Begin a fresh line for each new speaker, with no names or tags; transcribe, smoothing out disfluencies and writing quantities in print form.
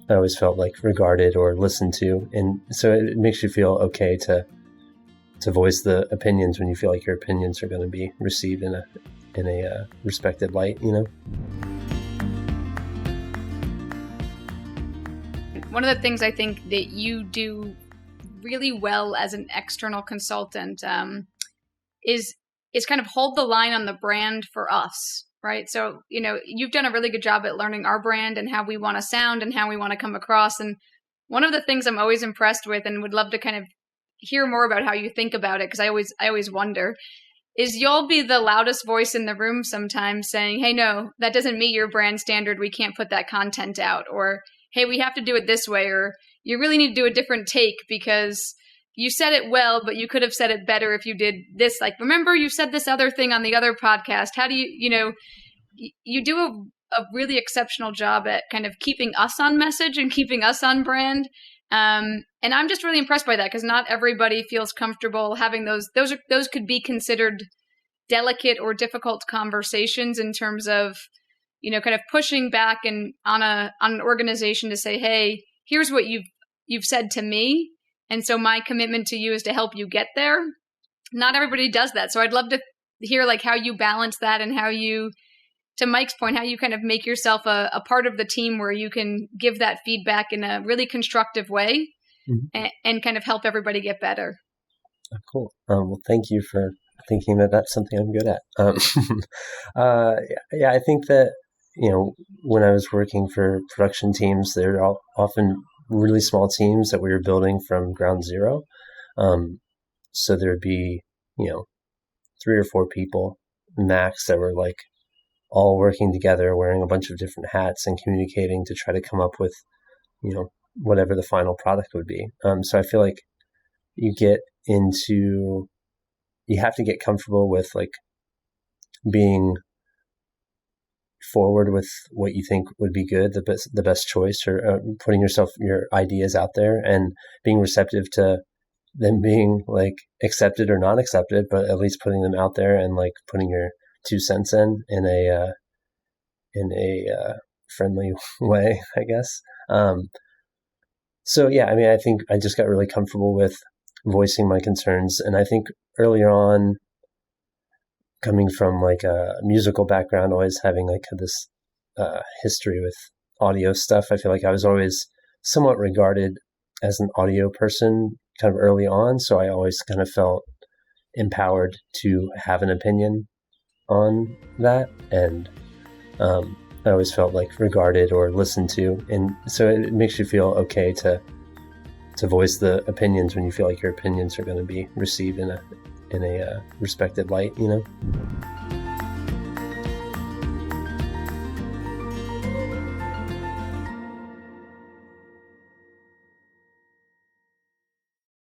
I always felt like regarded or listened to. And so it makes you feel okay to voice the opinions when you feel like your opinions are going to be received in a respected light, you know?
One of the things I think that you do really well as an external consultant is kind of hold the line on the brand for us, right? So, you know, you've done a really good job at learning our brand and how we want to sound and how we want to come across. And one of the things I'm always impressed with and would love to kind of hear more about how you think about it, because I always wonder, is you'll be the loudest voice in the room sometimes saying, hey, no, that doesn't meet your brand standard. We can't put that content out. Or, hey, we have to do it this way. Or you really need to do a different take because you said it well, but you could have said it better if you did this. Like, remember you said this other thing on the other podcast. How do you do a really exceptional job at kind of keeping us on message and keeping us on brand. And I'm just really impressed by that because not everybody feels comfortable having those could be considered delicate or difficult conversations in terms of, you know, kind of pushing back and on an organization to say, hey, here's what you've said to me. And so my commitment to you is to help you get there. Not everybody does that. So I'd love to hear like how you balance that and how you, to Mike's point, how you kind of make yourself a part of the team where you can give that feedback in a really constructive way and kind of help everybody get better.
Oh, cool. Well, thank you for thinking that that's something I'm good at. Yeah, I think that, you know, when I was working for production teams, they're often really small teams that we were building from ground zero. So there'd be, you know, 3 or 4 people max that were like all working together, wearing a bunch of different hats and communicating to try to come up with, you know, whatever the final product would be. So I feel like you have to get comfortable with like being forward with what you think would be good, the best choice, or putting your ideas out there and being receptive to them being like accepted or not accepted, but at least putting them out there and like putting your 2 cents in a friendly way, I guess. So yeah, I mean, I think I just got really comfortable with voicing my concerns, and I think earlier on, coming from like a musical background, always having like this history with audio stuff, I feel like I was always somewhat regarded as an audio person kind of early on. So I always kind of felt empowered to have an opinion on that. And I always felt like regarded or listened to. And so it makes you feel okay to voice the opinions when you feel like your opinions are going to be received in a respected light, you know?